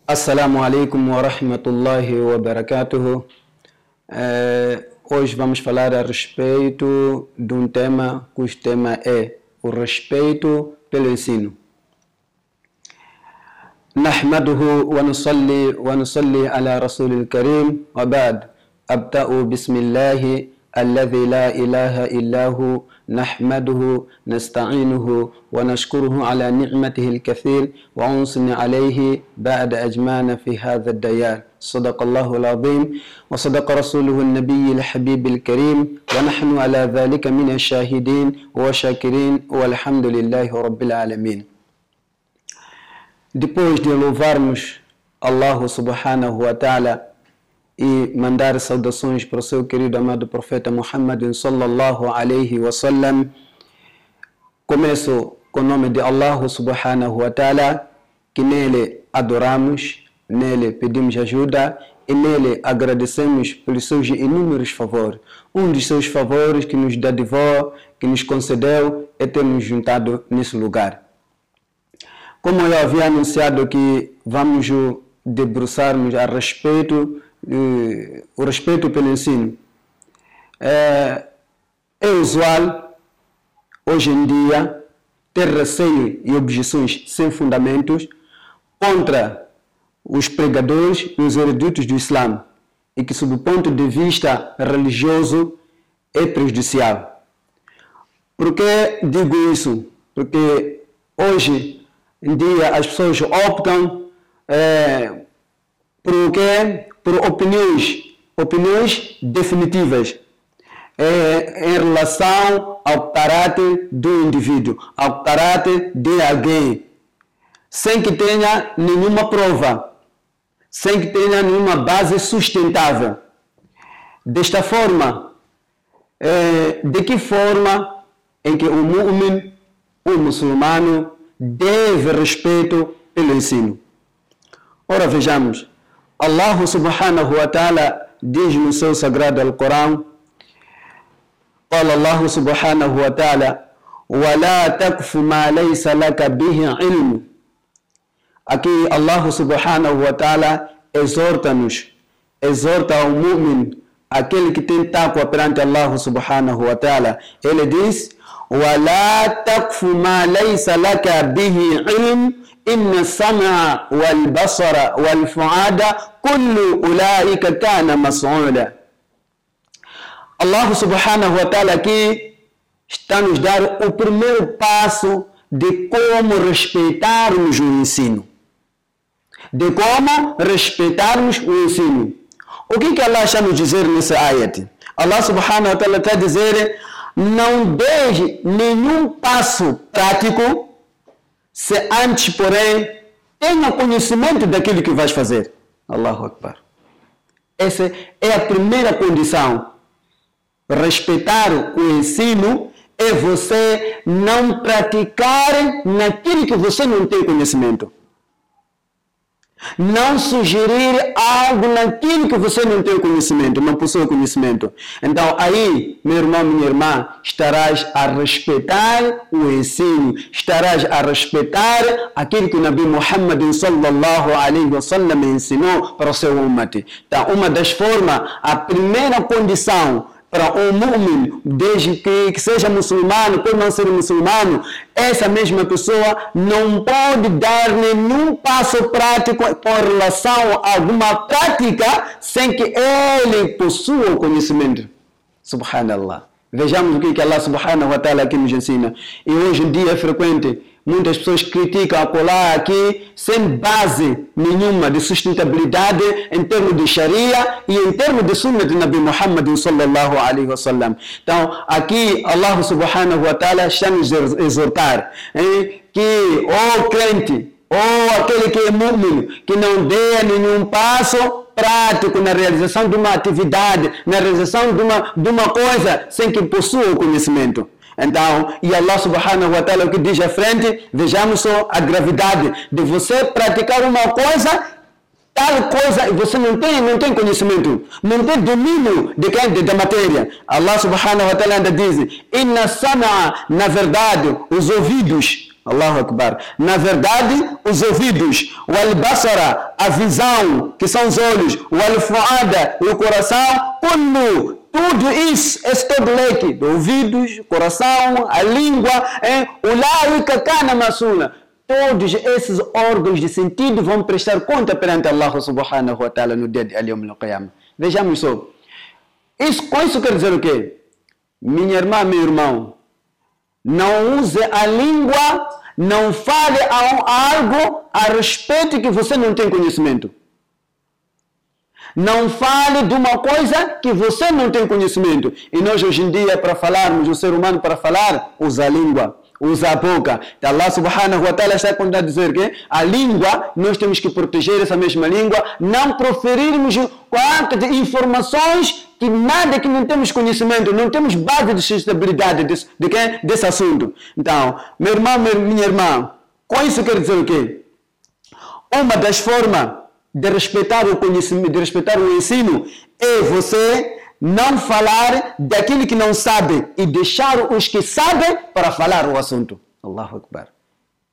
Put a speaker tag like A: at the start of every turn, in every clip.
A: Assalamu alaikum wa rahmatullahi wa barakatuhu. Hoje vamos falar a respeito de um tema cujo tema é o respeito pelo ensino. Nahmaduhu wa nusalli ala rasulil karim wa ba'd. Abda'u bismillahi alladhi la ilaha illahu nahmaduhu nasta'inuhu wa nashkuruhu ala ni'matihi al-kathir wa unsni alayhi ba'da ajmana fi hadha ad-dayar. Sadaqallahu al-azim wa sadaqa rasuluhu an-nabiy al-habib al-karim wa nahnu ala dhalika min ash-shahidin wa shakirin walhamdulillahi rabbil alamin. Depois de louvarmos Allah subhanahu wa ta'ala e mandar saudações para o seu querido amado profeta Muhammad sallallahu alaihi wasallam, começo com o nome de Allah subhanahu wa ta'ala, que nele adoramos, nele pedimos ajuda e nele agradecemos pelos seus inúmeros favores. Um dos seus favores que nos dadivou, que nos concedeu, é termos juntado nesse lugar. Como eu havia anunciado que vamos debruçarmos a respeito o respeito pelo ensino. É usual, hoje em dia, ter receio e objeções sem fundamentos contra os pregadores e os eruditos do Islã, e que, sob o ponto de vista religioso, é prejudicial. Por que digo isso? Porque hoje em dia as pessoas optam por opiniões definitivas em relação ao caráter do indivíduo, ao caráter de alguém, sem que tenha nenhuma prova, sem que tenha nenhuma base sustentável. Desta forma, de que forma em que o mu'min, o muçulmano, deve respeito pelo ensino? Ora, vejamos. Allah subhanahu wa ta'ala diz no seu sagrado Al-Corão: Qala Allah subhanahu wa ta'ala, wa la taqfu ma laysa laka bihi ilm. Aqui Allah subhanahu wa ta'ala exorta-nos, exorta ao mu'min, aquele que tem taqwa perante Allah subhanahu wa ta'ala. Ele diz: wa la taqfu ma laysa laka bihi ilm. Inna sam'a wal basara wal fu'ada kullu ulaika kana mas'ula. Allah subhanahu wa ta'ala aqui está nos dar o primeiro passo de como respeitarmos o ensino. De como respeitarmos o ensino. O que Allah está nos dizer nessa ayat? Allah subhanahu wa ta'ala está a dizer: não deixe nenhum passo prático se antes, porém, tenha conhecimento daquilo que vais fazer. Allahu Akbar. Essa é a primeira condição. Respeitar o ensino é você não praticar naquilo que você não tem conhecimento. Não sugerir algo naquilo que você não tem conhecimento, não possui conhecimento. Então aí, meu irmão, minha irmã, estarás a respeitar o ensino, estarás a respeitar aquilo que o Nabi Muhammad sallallahu alaihi wasallam ensinou para o seu ummati. Então, uma das formas, a primeira condição para um mu'min, desde que seja muçulmano, por não ser muçulmano, essa mesma pessoa não pode dar nenhum passo prático com relação a alguma prática sem que ele possua o conhecimento. Subhanallah. Vejamos o que Allah subhanahu wa ta'ala aqui nos ensina. E hoje em dia é frequente, muitas pessoas criticam a colar aqui sem base nenhuma de sustentabilidade em termos de Sharia e em termos de Sunnah de Nabi Muhammad sallallahu alaihi wasallam. Então, aqui Allah subhanahu wa ta'ala está nos exortar que o crente, ou aquele que é mu'min, que não dê nenhum passo prático na realização de uma atividade, na realização de uma coisa sem que possua o conhecimento. Então, e Allah subhanahu wa ta'ala o que diz à frente, vejamos só a gravidade de você praticar uma coisa, tal coisa, e você não tem conhecimento, não tem domínio da matéria. Allah subhanahu wa ta'ala ainda diz: Inna sam'a, na verdade, os ouvidos, Allahu Akbar. Na verdade, os ouvidos, o al-basara, a visão, que são os olhos, o al-fuada, o coração, tudo isso, esse todo leque, de ouvidos, coração, a língua, o lá e cacana maçula. Todos esses órgãos de sentido vão prestar conta perante Allah subhanahu wa ta'ala no dia de Al-Yawm al-Qiyamah. Vejamos só. Com isso quer dizer o quê? Minha irmã, meu irmão, não use a língua, não fale algo a respeito que você não tem conhecimento. Não fale de uma coisa que você não tem conhecimento. E nós hoje em dia, para falarmos, o ser humano para falar, usa a língua, usa a boca. Então, Allah subhanahu wa ta'ala está a dizer que a língua, nós temos que proteger essa mesma língua, não proferirmos quanto de informações que nada que não temos conhecimento, não temos base de sustentabilidade desse assunto. Então, meu irmão, minha irmã, com isso quer dizer o quê? Uma das formas de respeitar o conhecimento, de respeitar o ensino, é você não falar daquilo que não sabe e deixar os que sabem para falar o assunto. Allahu Akbar.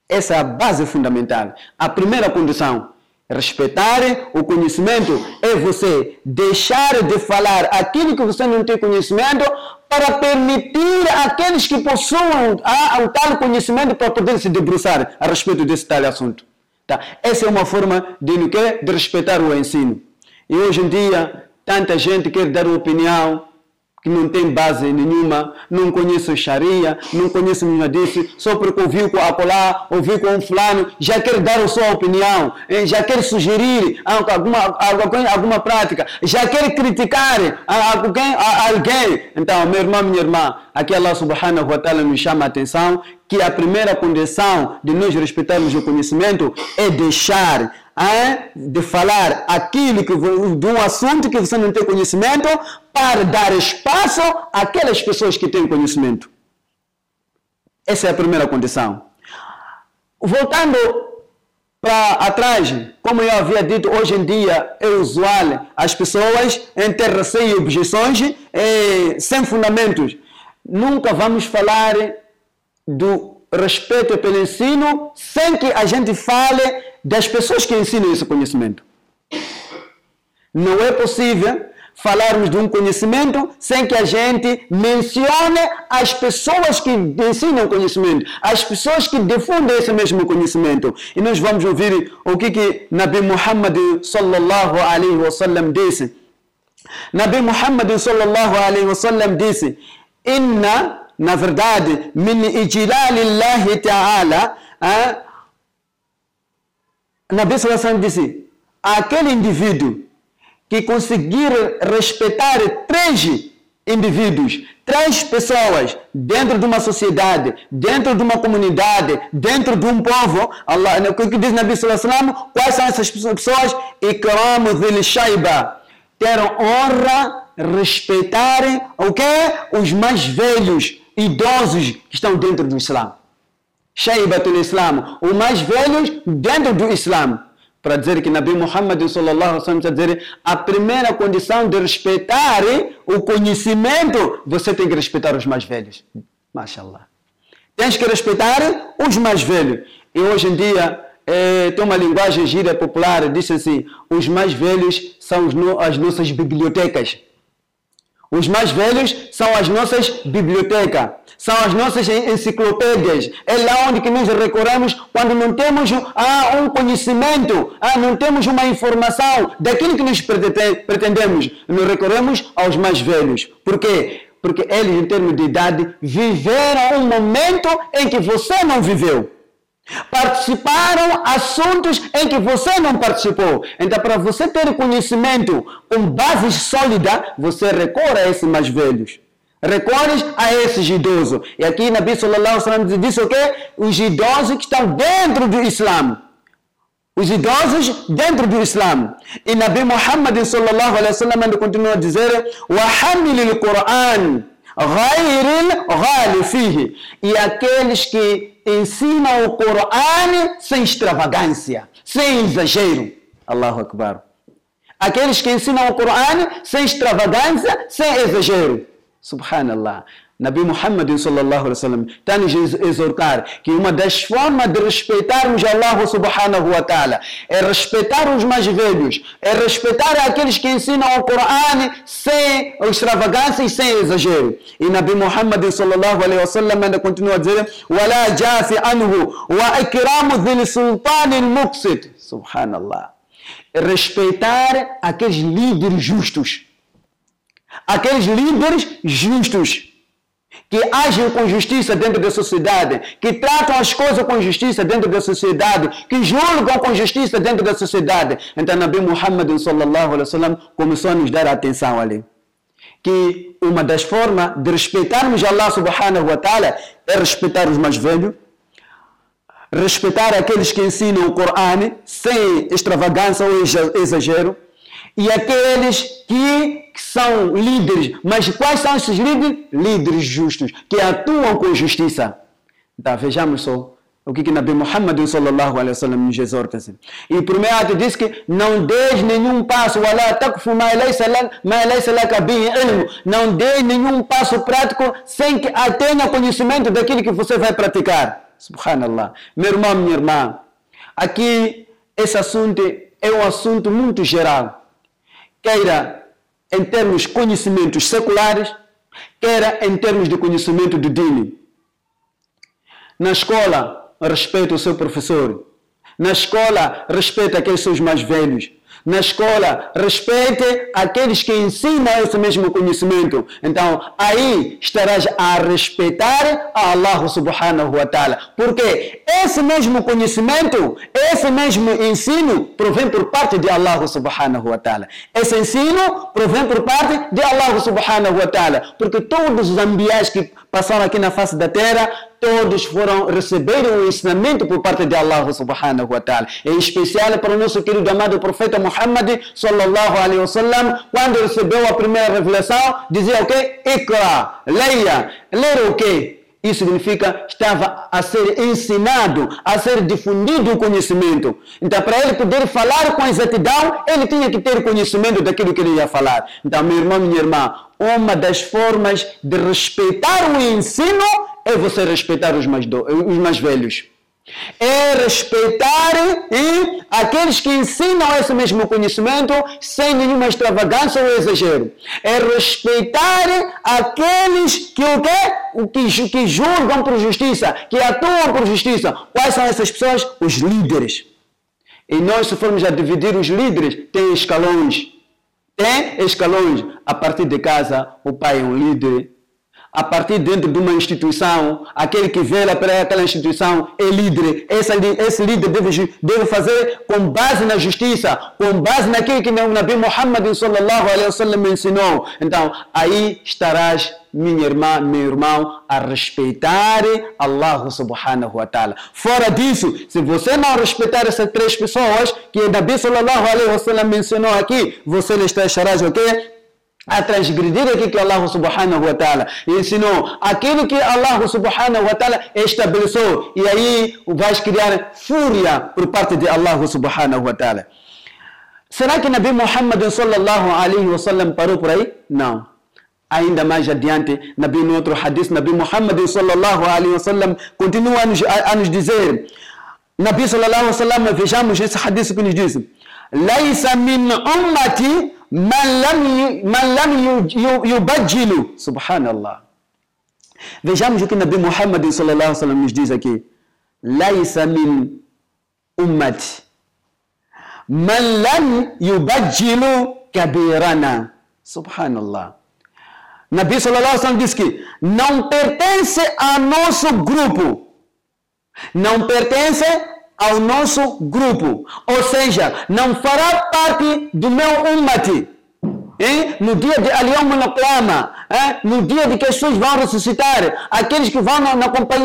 A: Essa é a base fundamental. A primeira condição, respeitar o conhecimento, é você deixar de falar aquilo que você não tem conhecimento para permitir àqueles que possuem o tal conhecimento para poder se debruçar a respeito desse tal assunto. Tá? Essa é uma forma de respeitar o ensino. E hoje em dia, tanta gente quer dar uma opinião que não tem base nenhuma, não conhece o Sharia, não conhece o Hadith, só porque ouviu com acolá, ouviu com um fulano, já quer dar a sua opinião, já quer sugerir alguma prática, já quer criticar alguém. Então, meu irmão, minha irmã, aqui Allah subhanahu wa ta'ala nos chama a atenção que a primeira condição de nós respeitarmos o conhecimento é deixar de falar aquilo de um assunto que você não tem conhecimento para dar espaço àquelas pessoas que têm conhecimento. Essa é a primeira condição. Voltando para atrás, como eu havia dito, hoje em dia é usual as pessoas ter receio e objeções sem fundamentos. Nunca vamos falar do respeito pelo ensino sem que a gente fale das pessoas que ensinam esse conhecimento. Não é possível falarmos de um conhecimento sem que a gente mencione as pessoas que ensinam o conhecimento, as pessoas que difundem esse mesmo conhecimento. E nós vamos ouvir o que Nabi Muhammad sallallahu alaihi wasallam disse. Nabi Muhammad sallallahu alaihi wasallam disse: na verdade, min ijlalillahi ta'ala, Nabi sallallahu alaihi wasallam disse: aquele indivíduo que conseguir respeitar 3 indivíduos, 3 pessoas dentro de uma sociedade, dentro de uma comunidade, dentro de um povo, Allah, o que diz Nabi sallallahu alaihi wasallam? Quais são essas pessoas? Ikramu dhil shayba, ter honra, respeitarem o quê? Os mais velhos, idosos que estão dentro do Islã. Shaybatul Islam, os mais velhos dentro do Islã. Para dizer que Nabi Muhammad sallallahu alaihi wasallam está a dizer, a primeira condição de respeitar o conhecimento, você tem que respeitar os mais velhos. Mashallah. Tens que respeitar os mais velhos. E hoje em dia tem uma linguagem gíria popular, diz assim: os mais velhos são as nossas bibliotecas. Os mais velhos são as nossas bibliotecas, são as nossas enciclopédias. É lá onde que nós recorremos quando não temos um conhecimento, não temos uma informação daquilo que nós pretendemos. Nós recorremos aos mais velhos. Por quê? Porque eles, em termos de idade, viveram um momento em que você não viveu. Participaram assuntos em que você não participou. Então, para você ter conhecimento com base sólida, você recorre a esses mais velhos, recorre a esses idosos. E aqui Nabi sallallahu alaihi wasallam disse o quê? Os idosos que estão dentro do Islã. Os idosos dentro do Islã. E Nabi Muhammad sallallahu alaihi wasallam continua a dizer: wa hamilil Qur'an ghayril ghali fihi, e aqueles que ensinam o Coran sem extravagância, sem exagero. Allahu Akbar. Aqueles que ensinam o Coran sem extravagância, sem exagero. Subhanallah. Nabi Muhammad sallallahu alaihi wasallam está nos exortar que uma das formas de respeitarmos Allah subhanahu wa ta'ala é respeitar os mais velhos, é respeitar aqueles que ensinam o Coran sem extravagância e sem exagero. E Nabi Muhammad sallallahu alaihi wasallam ainda continua a dizer: "Wala jafi anhu wa ikramu dhil sultan al-muqsit." Subhanallah. Respeitar aqueles líderes justos. Aqueles líderes justos que agem com justiça dentro da sociedade, que tratam as coisas com justiça dentro da sociedade, que julgam com justiça dentro da sociedade. Então, Nabi Muhammad sallallahu alaihi wasallam começou a nos dar atenção ali. Que uma das formas de respeitarmos Allah subhanahu wa ta'ala é respeitar os mais velhos, respeitar aqueles que ensinam o Coran sem extravagância ou exagero, e aqueles que são líderes. Mas quais são esses líderes? Líderes justos, que atuam com justiça. Então, vejamos só o que Nabi Muhammad sallallahu alaihi wasallam nos exorta. E o primeiro ato diz que não dês nenhum passo, não dê nenhum passo prático sem que tenha conhecimento daquilo que você vai praticar. Subhanallah. Meu irmão, minha irmã, aqui esse assunto é um assunto muito geral. Queira em termos de conhecimentos seculares, queira em termos de conhecimento do dini. Na escola, respeita o seu professor. Na escola, respeita aqueles seus mais velhos. Na escola, respeite aqueles que ensinam esse mesmo conhecimento. Então, aí estarás a respeitar a Allah subhanahu wa ta'ala. Porque esse mesmo conhecimento, esse mesmo ensino provém por parte de Allah subhanahu wa ta'ala. Esse ensino provém por parte de Allah subhanahu wa ta'ala. Porque todos os ambientes que passaram aqui na face da terra, todos receberam o ensinamento por parte de Allah subhanahu wa ta'ala. Em especial para o nosso querido amado profeta Muhammad sallallahu alaihi wasallam, quando recebeu a primeira revelação, dizia o quê? Iqra, leia. Ler o quê? Isso significa estava a ser ensinado, a ser difundido o conhecimento. Então, para ele poder falar com exatidão, ele tinha que ter conhecimento daquilo que ele ia falar. Então, meu irmão, minha irmã, uma das formas de respeitar o ensino é você respeitar os mais velhos. É respeitar aqueles que ensinam esse mesmo conhecimento sem nenhuma extravagância ou exagero. É respeitar aqueles que julgam por justiça, que atuam por justiça. Quais são essas pessoas? Os líderes. E nós, se formos a dividir os líderes, tem escalões. Tem escalões. A partir de casa, o pai é um líder. A partir dentro de uma instituição, aquele que vela para aquela instituição é líder. Esse líder deve fazer com base na justiça, com base naquilo que o Nabi Muhammad sallallahu alaihi wasallam ensinou. Então, aí estarás, minha irmã, meu irmão, a respeitar Allah subhanahu wa ta'ala. Fora disso, se você não respeitar essas três pessoas que o Nabi sallallahu alaihi wasallam mencionou aqui, você estarás o quê? A transgredir aquilo que Allah subhanahu wa ta'ala ensinou, aquilo que Allah subhanahu wa ta'ala estabeleceu, e aí vais criar fúria por parte de Allah subhanahu wa ta'ala. Será que Nabi Muhammad sallallahu alaihi wa sallam parou por aí? Não. Ainda mais adiante, no outro hadith, Nabi Muhammad sallallahu alaihi wa sallam continua a nos dizer, Nabi sallallahu alaihi wa sallam, vejamos esse hadith que nos diz: "Laisa min ummati man lam yubajjilu." Subhanallah. Vejamos o que Nabi Muhammad sallallahu alaihi wa sallam nos diz aqui. Laisa min ummati man lam yubajjilu kabirana. Subhanallah. Nabi sallallahu alaihi wa sallam diz que não pertence ao nosso grupo. Não pertence ao nosso grupo, ou seja, não fará parte do meu ummati. No dia de Al-Yawm al-Qiyamah, no dia de que as pessoas vão ressuscitar, aqueles que vão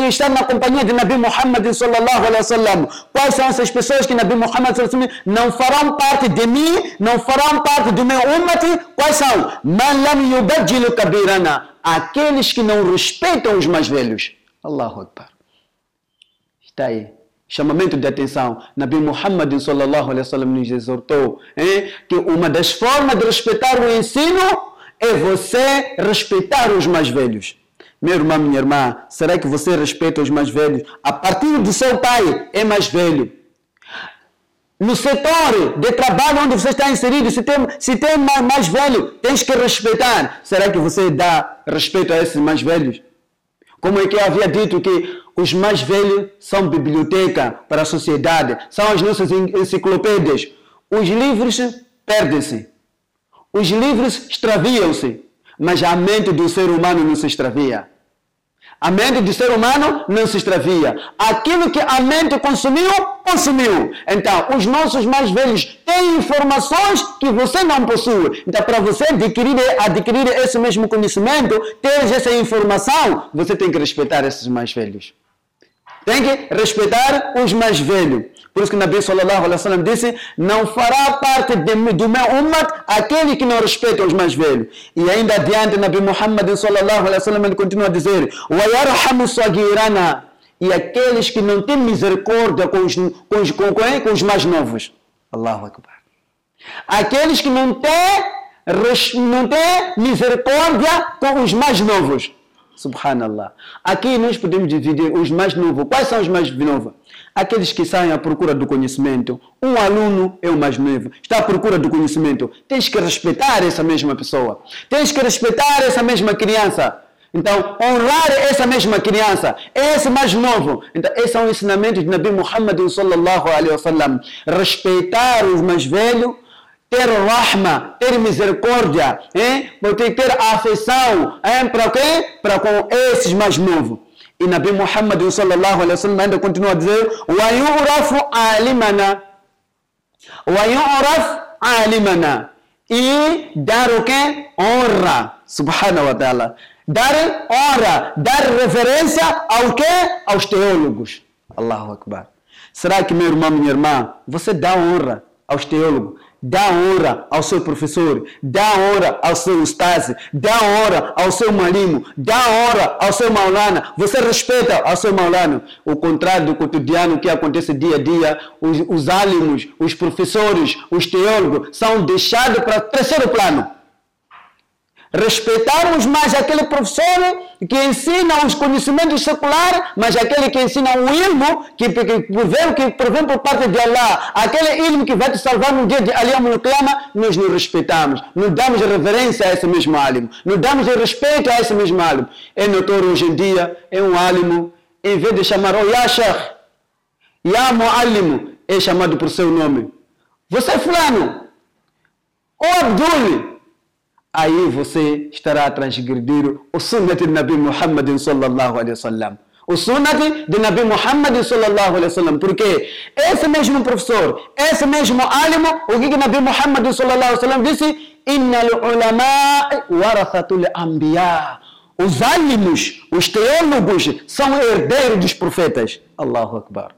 A: estar na companhia de Nabi Muhammad sallallahu alaihi wasallam. Quais são essas pessoas que Nabi Muhammad sallallahu alaihi wasallam não farão parte de mim, não farão parte do meu ummati? Quais são? Man lam yubajjilu kabirana, aqueles que não respeitam os mais velhos. Allahu Akbar. Está aí. Chamamento de atenção. Nabi Muhammad sallallahu alaihi wasallam nos exortou que uma das formas de respeitar o ensino é você respeitar os mais velhos. Meu irmão, minha irmã, será que você respeita os mais velhos? A partir do seu pai é mais velho. No setor de trabalho onde você está inserido, se tem mais velho, tens que respeitar. Será que você dá respeito a esses mais velhos? Como é que eu havia dito que os mais velhos são biblioteca para a sociedade, são as nossas enciclopédias. Os livros perdem-se, os livros extraviam-se, mas a mente do ser humano não se extravia. A mente do ser humano não se extravia. Aquilo que a mente consumiu, consumiu. Então, os nossos mais velhos têm informações que você não possui. Então, para você adquirir esse mesmo conhecimento, ter essa informação, você tem que respeitar esses mais velhos. Tem que respeitar os mais velhos. Por isso que Nabi sallallahu alaihi wasallam disse, não fará parte do meu ummat aquele que não respeita os mais velhos. E ainda adiante, Nabi Muhammad sallallahu alaihi wasallam ele continua a dizer, وَيَرْحَمُ صَغِيرَنَا e aqueles que não têm misericórdia com os mais novos. Allahu Akbar. Aqueles que não têm misericórdia com os mais novos. Subhanallah. Aqui nós podemos dividir os mais novos. Quais são os mais novos? Aqueles que saem à procura do conhecimento. Um aluno é o mais novo. Está à procura do conhecimento. Tens que respeitar essa mesma pessoa. Tens que respeitar essa mesma criança. Então, honrar essa mesma criança. Esse mais novo. Então, esse é um ensinamento de Nabi Muhammad sallallahu alaihi wasallam. Respeitar os mais velhos. Ter rahma, ter misericórdia, ter afeição, para quê? Para com esses mais novos. E Nabi Muhammad sallallahu alaihi wasallam ainda continua a dizer, وَيُعْرَفُ عَالِمَنَا e dar o quê? Honra, subhanahu wa ta'ala. Dar honra, dar reverência ao quê? Aos teólogos. Allahu Akbar. Será que, meu irmão, minha irmã, você dá honra aos teólogos? Dá honra ao seu professor, dá honra ao seu ustaz, dá honra ao seu malimo, dá honra ao seu maulana. Você respeita ao seu maulana. O contrário do cotidiano que acontece dia a dia, os alimos, os professores, os teólogos são deixados para terceiro plano. Respeitarmos mais aquele professor que ensina os conhecimentos seculares, mas aquele que ensina o ilmo que provém por parte de Allah, aquele ilmo que vai te salvar no dia de Al-Yawm al-Qiyamah, nós não respeitamos, não damos reverência a esse mesmo alimo, não damos respeito a esse mesmo alimo. É notório hoje em dia, é um alimo, em vez de chamar o Ya Sheikh, Ya Muallimu, é chamado por seu nome. Você é fulano, o Abdul. Aí você estará a transgredir o sunnat de Nabi Muhammad sallallahu alaihi wasallam. O sunnat de Nabi Muhammad sallallahu alaihi wasallam. Porque esse mesmo professor, esse mesmo alimo, o que Nabi Muhammad sallallahu alaihi wasallam disse? Innal ulama warathatul anbiya. Os alimos, os teólogos são herdeiros dos profetas. Allahu Akbar.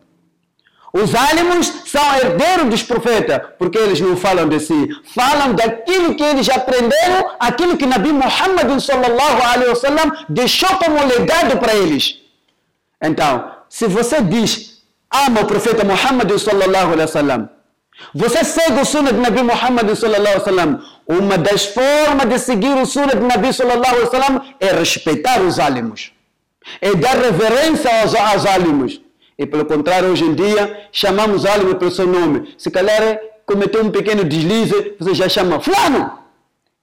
A: Os alimos são herdeiros dos profetas, porque eles não falam de si, falam daquilo que eles aprenderam, aquilo que Nabi Muhammad sallallahu alaihi wasallam deixou como legado para eles. Então, se você diz, ama o profeta Muhammad sallallahu alaihi wasallam, você segue o sunnah de Nabi Muhammad sallallahu alaihi wasallam, uma das formas de seguir o sunnah de Nabi sallallahu alaihi wasallam é respeitar os alimos, é dar reverência aos alimos. E pelo contrário, hoje em dia, chamamos algo pelo seu nome. Se calhar cometeu um pequeno deslize, você já chama fulano.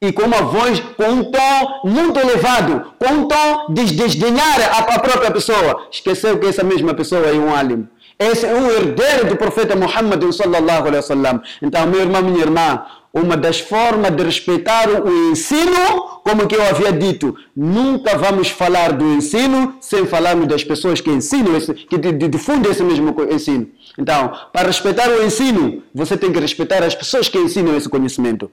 A: E com uma voz, com um tom muito elevado, com um tom de desdenhar a própria pessoa. Esqueceu que essa mesma pessoa é um alim. Esse é um herdeiro do profeta Muhammad sallallahu alaihi wasallam. Então, meu irmão, minha irmã, uma das formas de respeitar o ensino, como que eu havia dito, nunca vamos falar do ensino sem falarmos das pessoas que ensinam, que difundem esse mesmo ensino. Então, para respeitar o ensino, você tem que respeitar as pessoas que ensinam esse conhecimento.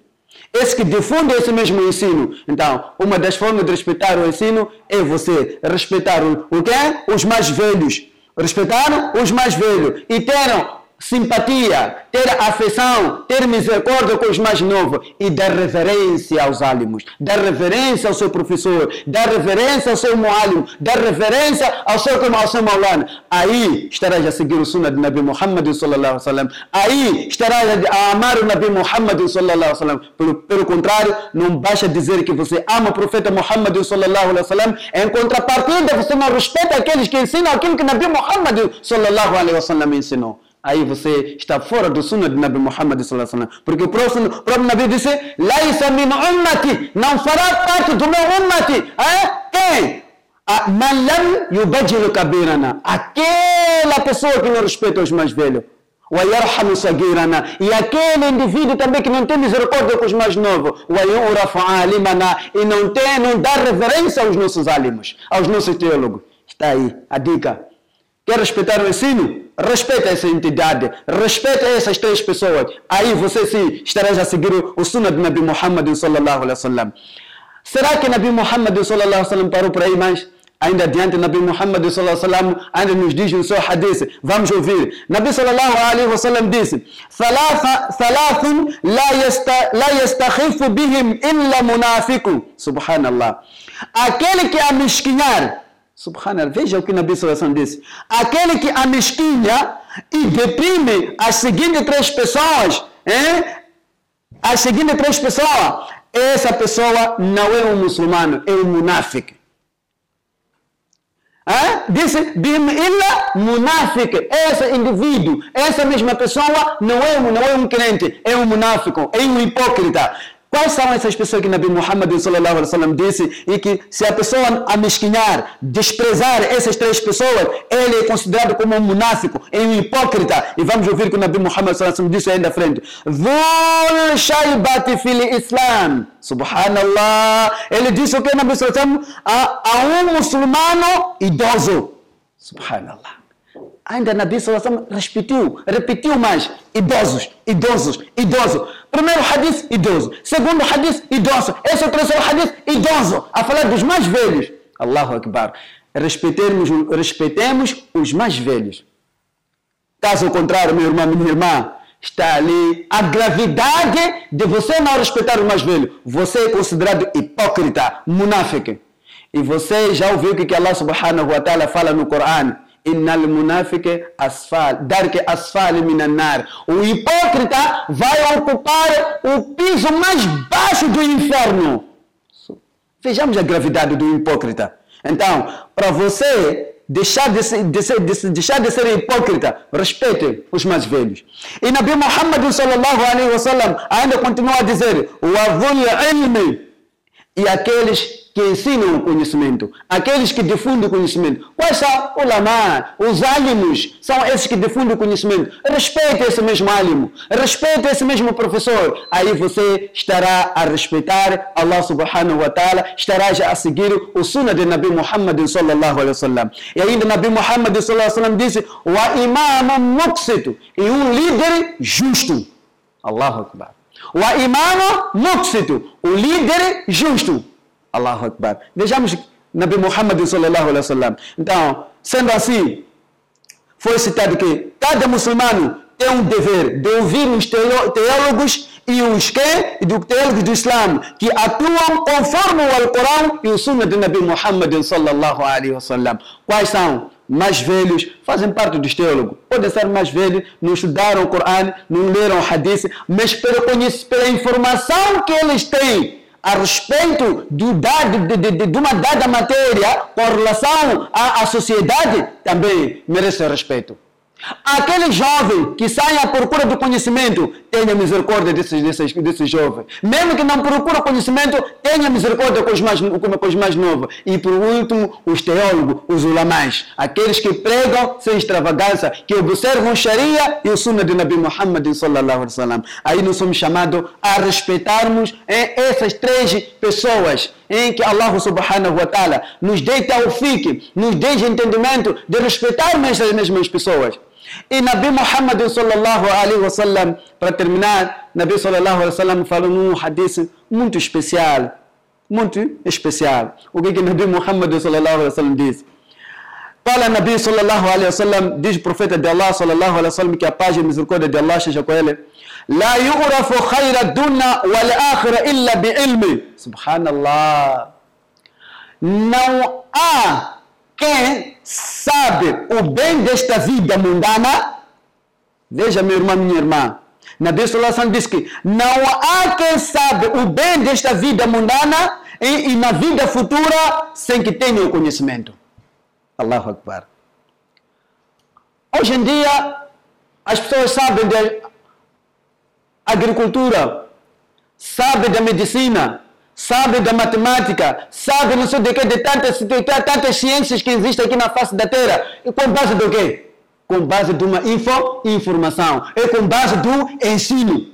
A: Esse que difunde esse mesmo ensino. Então, uma das formas de respeitar o ensino é você respeitar o quê? Os mais velhos. Respeitar os mais velhos e ter simpatia, ter afeição, ter misericórdia com os mais novos e dar reverência aos állimos, dar reverência ao seu professor, dar reverência ao seu muallim, dar reverência ao seu maulana. Aí estarás a seguir o sunnah de Nabi Muhammad sallallahu alaihi wasallam. Aí estarás a amar o Nabi Muhammad sallallahu alaihi wasallam. Pelo contrário, não basta dizer que você ama o profeta Muhammad sallallahu alaihi wasallam. Em contrapartida, você não respeita aqueles que ensinam aquilo que Nabi Muhammad sallallahu alaihi wasallam ensinou. Aí você está fora do sunnah de Nabi Muhammad sallallahu alaihi wasallam. Porque o próprio Nabi disse: "Laisa min ummati", não fará parte do meu ummati. Quem? Man lam yubajjilu kabirana, aquela pessoa que não respeita os mais velhos. Wa yarhamu sagirana, e aquele indivíduo também que não tem misericórdia com os mais novos. Wa yurafu alimana, e não dá reverência aos nossos alimos, aos nossos teólogos. Está aí a dica. Quer respeitar o ensino? Respeita essa entidade, respeita essas três pessoas. Aí você sim estará a seguir o sunnah de Nabi Muhammad sallallahu alaihi wasallam. Será que Nabi Muhammad sallallahu alaihi wasallam parou por aí mais? Ainda adiante, Nabi Muhammad sallallahu alaihi wasallam ainda nos diz no seu hadith. Vamos ouvir. Nabi sallallahu alaihi wasallam disse: "Thalathun la yastakhifu bihim illa munafiqun." Subhanallah. Aquele que amesquinhar, subhanallah, veja o que Nabi sallallahu alaihi wasallam disse. Aquele que amesquinha e deprime as seguintes três pessoas, as seguintes três pessoas, essa pessoa não é um muçulmano, é um munáfico. Disse, bim illa munáfico. Esse indivíduo, essa mesma pessoa não é um crente, é um munáfico, é um hipócrita. Quais são essas pessoas que Nabi Muhammad sallallahu alaihi wasallam disse e que se a pessoa amesquinhar, desprezar essas três pessoas, ele é considerado como um munáfico, é um hipócrita. E vamos ouvir que o Nabi Muhammad sallallahu alaihi wasallam disse ainda à frente: "Dhul shaybati fil Islam." Subhanallah. Ele disse o que Nabi sallallahu alaihi wasallam? A um muçulmano idoso. Subhanallah. Ainda Nabi sallallahu alaihi wasallam repetiu mais: idosos. Primeiro hadith, idoso. Segundo hadith, idoso. Esse é o terceiro hadith, idoso. A falar dos mais velhos. Allahu Akbar. Respeitemos os mais velhos. Caso contrário, meu irmão, minha irmã, está ali a gravidade de você não respeitar os mais velhos. Você é considerado hipócrita, munáfico. E você já ouviu o que Allah subhanahu wa ta'ala fala no Corão? Innal munafiqe asfal, darke asfal minan nar. O hipócrita vai ocupar o piso mais baixo do inferno. Vejamos a gravidade do hipócrita. Então, para você deixar de ser hipócrita, respeite os mais velhos. E Nabi Muhammad sallallahu alaihi wasallam ainda continua a dizer: "Wa dhul ilmi", e aqueles que ensinam o conhecimento, aqueles que difundem o conhecimento. Quais são? Ulama, os álimos, são esses que difundem o conhecimento. Respeite esse mesmo álimo, respeite esse mesmo professor. Aí você estará a respeitar Allah subhanahu wa ta'ala, estará a seguir o sunnah de Nabi Muhammad sallallahu alaihi wasallam. E ainda Nabi Muhammad sallallahu alaihi wasallam disse: "Wa imamun muqsit", e um líder justo. Allahu Akbar. Wa imamun muqsit, o líder justo. Allahu Akbar. Vejamos Nabi Muhammad sallallahu alaihi wasallam. Então, sendo assim, foi citado que cada muçulmano tem um dever de ouvir os teólogos e os teólogos do Islã que atuam conforme o Alcorão e o Sunnah de Nabi Muhammad sallallahu alaihi wasallam. Quais são? Mais velhos fazem parte dos teólogos. Podem ser mais velhos, não estudaram o Corão, não leram o Hadith, mas pela informação que eles têm a respeito de uma dada matéria com relação à sociedade, também merece respeito. Aquele jovem que sai à procura do conhecimento, tenha misericórdia desses jovens. Mesmo que não procura conhecimento, tenha misericórdia com os mais novos. E por último, os teólogos, os ulamás, aqueles que pregam sem extravagância, que observam o Sharia e o Sunnah de Nabi Muhammad sallallahu alaihi wasallam. Aí nós somos chamados a respeitarmos essas três pessoas, em que Allah subhanahu wa ta'ala nos dê tawfiq, nos dê entendimento de respeitarmos essas mesmas pessoas. E Nabi Muhammad sallallahu alaihi wasallam, para terminar, Nabi sallallahu alaihi wasallam falou num hadith muito especial. O que Nabi Muhammad sallallahu alaihi wasallam diz? Fala Nabi sallallahu alaihi wasallam, diz o profeta de Allah sallallahu alaihi wasallam, que a paz e a misericórdia de Allah esteja com ele. La yu'rafu khayra dunya wal akhirah illa bi ilmi. Subhanallah. Não há quem sabe o bem desta vida mundana. Veja, meu irmão, minha irmã. Nabi sallallahu alaihi wasallam diz que não há quem sabe o bem desta vida mundana e na vida futura sem que tenha o conhecimento. Allahu Akbar. Hoje em dia, as pessoas sabem da agricultura, sabem da medicina, sabem da matemática, sabem não sei de que, de tantas ciências que existem aqui na face da Terra. E com base do quê? Com base de uma informação. É com base do ensino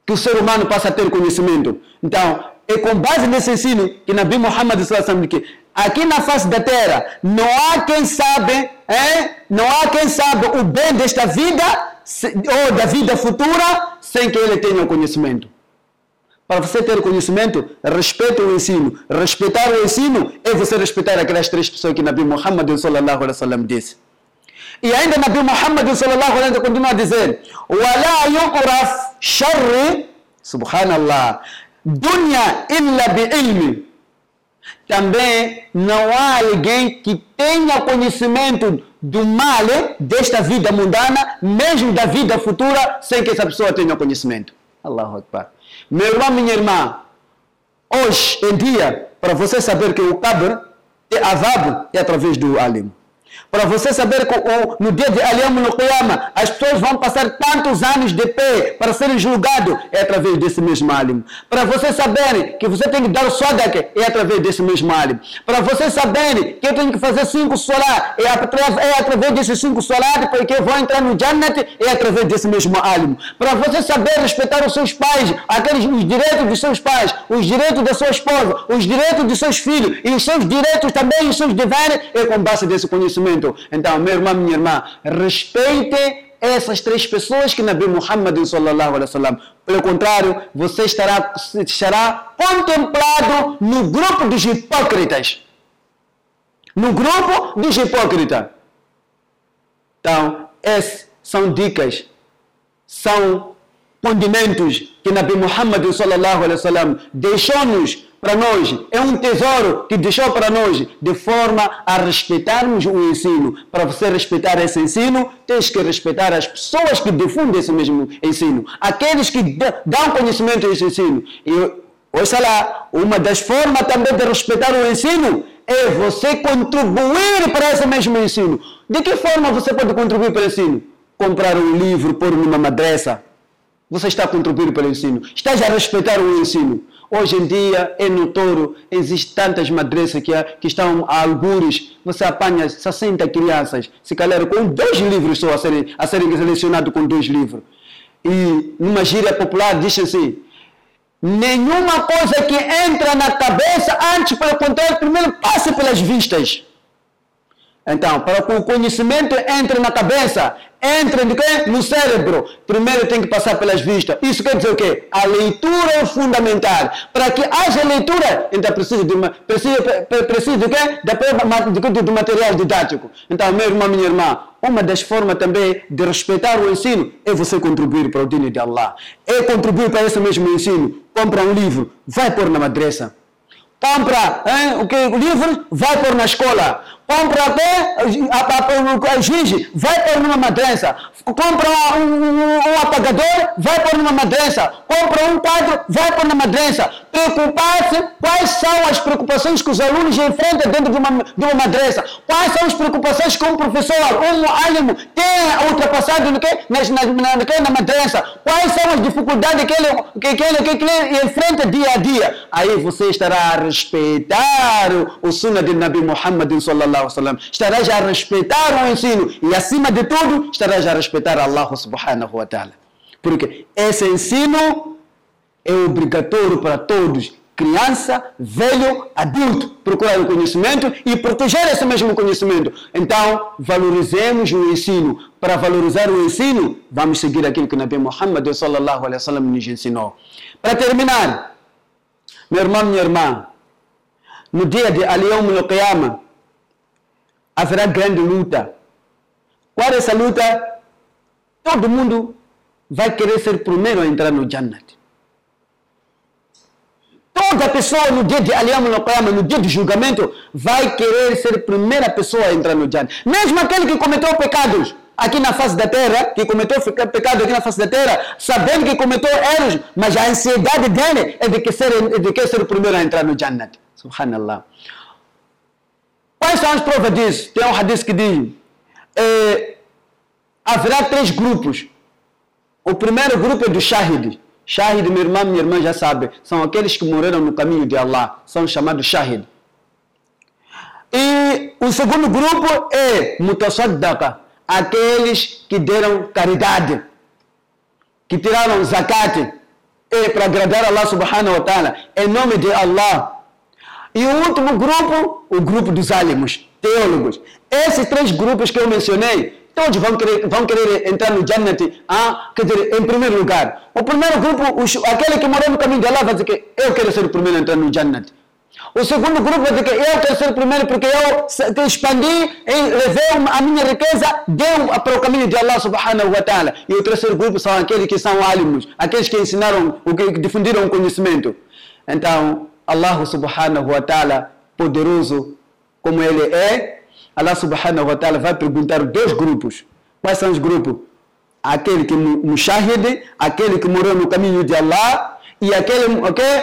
A: que o ser humano passa a ter conhecimento. Então, é com base nesse ensino que Nabi Muhammad sallallahu alaihi wasallam diz que aqui na face da Terra não há quem sabe, não há quem sabe o bem desta vida ou da vida futura sem que ele tenha o conhecimento. Para você ter conhecimento, respeite o ensino. Respeitar o ensino é você respeitar aquelas três pessoas que Nabi Muhammad sallallahu alaihi wasallam disse. E ainda Nabi Muhammad sallallahu alaihi wasallam continua a dizer: "Wala yuqraf sharri", subhanallah, dunya illa bi ilmi. Também não há alguém que tenha conhecimento do mal desta vida mundana, mesmo da vida futura, sem que essa pessoa tenha conhecimento. Allahu Akbar. Meu irmão, minha irmã, hoje em dia, para você saber que o Qabr é azab, é através do alim. Para você saber que no dia de Al-Yawm al-Qiyamah as pessoas vão passar tantos anos de pé para serem julgados, é através desse mesmo alim. Para você saber que você tem que dar o sadaqa, é através desse mesmo alim. Para você saber que eu tenho que fazer 5 salat, é através desses 5 salat, porque eu vou entrar no Jannat, é através desse mesmo alim. Para você saber respeitar os seus pais, os direitos dos seus pais, os direitos da sua esposa, os direitos dos seus filhos e os seus direitos também, os seus deveres, é com base desse conhecimento. Então, meu irmão, minha irmã, respeite essas três pessoas que Nabi Muhammad sallallahu alaihi wasallam. Pelo contrário, você estará contemplado no grupo dos hipócritas. No grupo dos hipócritas. Então, essas são dicas, são condimentos que Nabi Muhammad sallallahu alaihi wasallam deixou-nos para nós. É um tesouro que deixou para nós, de forma a respeitarmos o ensino. Para você respeitar esse ensino, tens que respeitar as pessoas que difundem esse mesmo ensino, aqueles que dão conhecimento a esse ensino. E, ouça lá, uma das formas também de respeitar o ensino é você contribuir para esse mesmo ensino. De que forma você pode contribuir para o ensino? Comprar um livro, pôr numa madrasa. Você está contribuindo para o ensino. Estás a respeitar o ensino. Hoje em dia é notório, existem tantas madrasas que estão a algures. Você apanha 60 crianças, se calhar com 2 livros só a serem selecionados com 2 livros. E numa gíria popular diz assim: nenhuma coisa que entra na cabeça, antes, pelo contrário, primeiro passe pelas vistas. Então, para que o conhecimento entre na cabeça, entre no cérebro, primeiro tem que passar pelas vistas. Isso quer dizer o quê? A leitura é fundamental. Para que haja leitura, então precisa do material didático. Então, meu irmão, minha irmã, uma das formas também de respeitar o ensino é você contribuir para o dino de Allah. É contribuir para esse mesmo ensino. Compra um livro, vai pôr na madrasa. Compra o livro, vai pôr na escola. Compra o giz, vai pôr numa madrasa. Compra um apagador, vai pôr numa madrasa. Compra um quadro, vai pôr na madrasa. Preocupar-se quais são as preocupações que os alunos enfrentam dentro de uma madrasa. Quais são as preocupações que um professor, um aluno tem ultrapassado na madrasa. Quais são as dificuldades que ele enfrenta dia a dia. Aí você estará a respeitar o sunnah de Nabi Muhammad sallallahu alaihi wasallam. Estarás a respeitar o ensino e, acima de tudo, estarás a respeitar Allah subhanahu wa ta'ala. Porque esse ensino é obrigatório para todos, criança, velho, adulto, procurar o conhecimento e proteger esse mesmo conhecimento. Então, valorizemos o ensino. Para valorizar o ensino, vamos seguir aquilo que Nabi Muhammad sallallahu alaihi wasallam nos ensinou. Para terminar, meu irmão, minha irmã, no dia de Al-Yawm al-Qiyamah, haverá grande luta. Qual é essa luta? Todo mundo vai querer ser primeiro a entrar no Jannat. Toda pessoa no dia de Al-Yawm al-Qiyamah, no dia do julgamento, vai querer ser a primeira pessoa a entrar no Jannat. Mesmo aquele que cometeu pecados aqui na face da terra, que cometeu pecado aqui na face da terra, sabendo que cometeu erros, mas a ansiedade dele é de que ser o primeiro a entrar no Jannat. Subhanallah. Quais são as provas disso? Tem um hadith que diz, haverá 3 grupos. O primeiro grupo é do Shahid. Shahid, meu irmão, minha irmã já sabe, são aqueles que morreram no caminho de Allah, são chamados Shahid. E o segundo grupo é Mutasaddaqa, aqueles que deram caridade, que tiraram zakat, para agradar Allah subhanahu wa ta'ala, em nome de Allah. E o último grupo, o grupo dos alimos, teólogos. Esses 3 grupos que eu mencionei, todos vão querer entrar no Jannat, quer dizer, em primeiro lugar. O primeiro grupo, aquele que morou no caminho de Allah, vai dizer que eu quero ser o primeiro a entrar no Jannat. O segundo grupo vai dizer que eu quero ser o primeiro porque eu expandi, levei a minha riqueza, deu para o caminho de Allah subhanahu wa ta'ala. E o terceiro grupo são aqueles que são alimos, aqueles que ensinaram, que difundiram o conhecimento. Então, Allah subhanahu wa ta'ala, poderoso como Ele é, Allah subhanahu wa ta'ala vai perguntar 2 grupos. Quais são os grupos? Aquele que mushahid, aquele que morreu no caminho de Allah, e aquele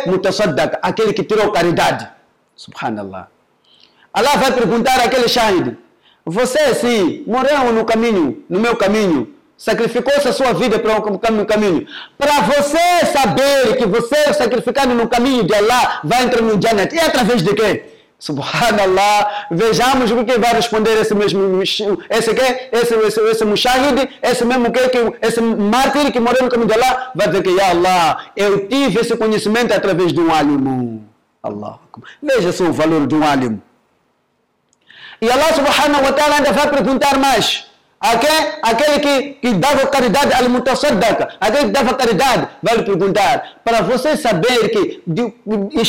A: mutasaddaq, aquele que tirou caridade. Subhanallah. Allah vai perguntar àquele shahid, você sim, morreu no caminho, no meu caminho, sacrificou-se a sua vida para o caminho. Para você saber que você sacrificado no caminho de Allah vai entrar no Jannat. E através de quê? Subhanallah. Vejamos o que vai responder esse mushahid, esse mártir que morreu no caminho de Allah, vai dizer que, Ya Allah, eu tive esse conhecimento através de um alim. Allah. Veja só o valor de um alim. E Allah subhanahu wa ta'ala ainda vai perguntar mais. Aquele que dava caridade al mutasaddaqa, aquele que dava caridade, vai lhe perguntar, para você saber que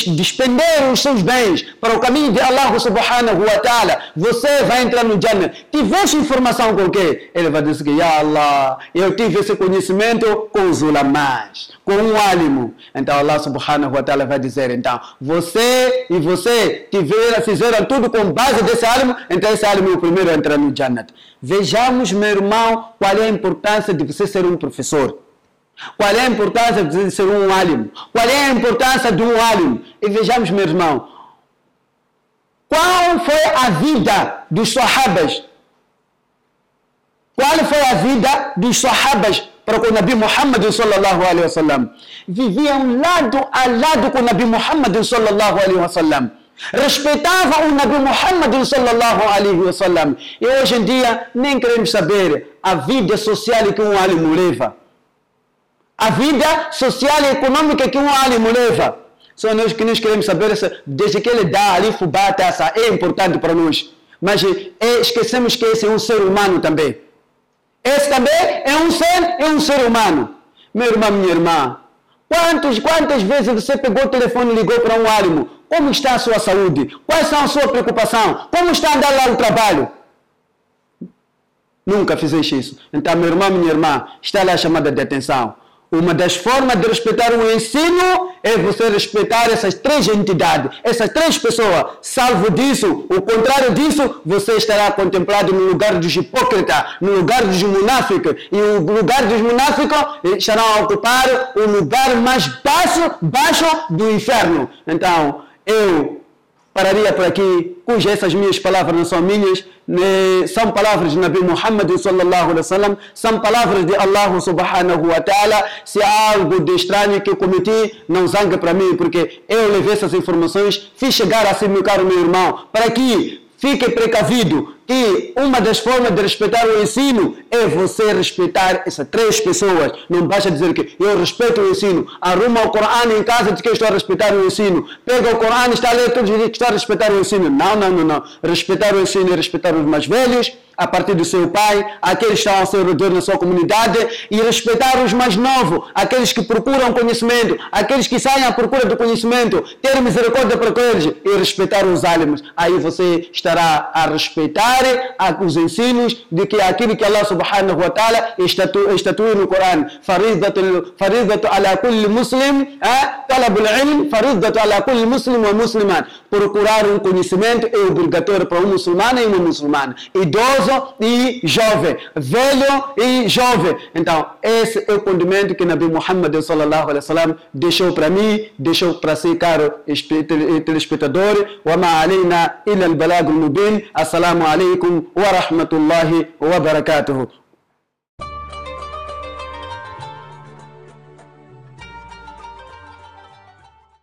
A: despender os seus bens para o caminho de Allah subhanahu wa ta'ala, você vai entrar no Jannah. Tiveste informação com o quê? Ele vai dizer que, Ya Allah, eu tive esse conhecimento com os ulamás, com um alimo. Então Allah subhanahu wa ta'ala vai dizer, então, você e você fizeram tudo com base desse alimo, então esse alimo é o primeiro a entrar no Jannah. Vejamos, meu irmão, qual é a importância de você ser um professor. Qual é a importância de você ser um alim. Qual é a importância de um alim. E vejamos, meu irmão, qual foi a vida dos sahabas? Qual foi a vida dos sahabas para com o Nabi Muhammad sallallahu alaihi wasallam? Viviam lado a lado com o Nabi Muhammad sallallahu alaihi wasallam. Respeitava o Nabi Muhammad sallallahu alaihi wasallam. E hoje em dia nem queremos saber a vida social que um alim leva. A vida social e econômica que um alim leva. Só nós que nós queremos saber, desde que ele dá ali fubata, é importante para nós. Mas esquecemos que esse é um ser humano também. Esse também é um ser humano. Meu irmão, minha irmã, quantas vezes você pegou o telefone e ligou para um alim? Como está a sua saúde? Quais são a sua preocupação? Como está andando lá o trabalho? Nunca fizeste isso. Então, meu irmão, minha irmã, está lá a chamada de atenção. Uma das formas de respeitar o ensino é você respeitar essas 3 entidades, essas 3 pessoas. Salvo disso, o contrário disso, você estará contemplado no lugar dos hipócritas, no lugar dos munáficos. E o lugar dos munáficos estará a ocupar o lugar mais baixo do inferno. Então, eu pararia por aqui, cujas essas minhas palavras não são minhas, são palavras de Nabi Muhammad sallallahu alaihi wasallam, são palavras de Allah subhanahu wa ta'ala. Se há algo de estranho que eu cometi, não zangue para mim, porque eu levei essas informações, fiz chegar assim, meu caro meu irmão, para que fique precavido que uma das formas de respeitar o ensino é você respeitar essas 3 pessoas. Não basta dizer que eu respeito o ensino. Arruma o Corão em casa de que eu estou a respeitar o ensino. Pega o Corão e está a ler todos os dias que estou a respeitar o ensino. Não. Respeitar o ensino é respeitar os mais velhos, a partir do seu pai, aqueles que estão ao seu redor na sua comunidade, e respeitar os mais novos, aqueles que procuram conhecimento, aqueles que saem à procura do conhecimento, ter misericórdia para eles e respeitar os alims. Aí você estará a respeitar os ensinos de que aquilo que Allah subhanahu wa ta'ala estatuiu no Corão. Faridatu ala kulli muslim, talabul ilm, faridatu ala kulli muslim wa musliman. Procurar um conhecimento é obrigatório para um muçulmano e uma muçulmana. Idoso e jovem, velho e jovem. Então, esse é o condimento que Nabi Muhammad sallallahu alaihi wasallam deixou para mim, deixou para si, caro telespectador. Wa ma alayna illa al-balagh al-mubin. Assalamu alaikum wa rahmatullahi wa barakatuhu.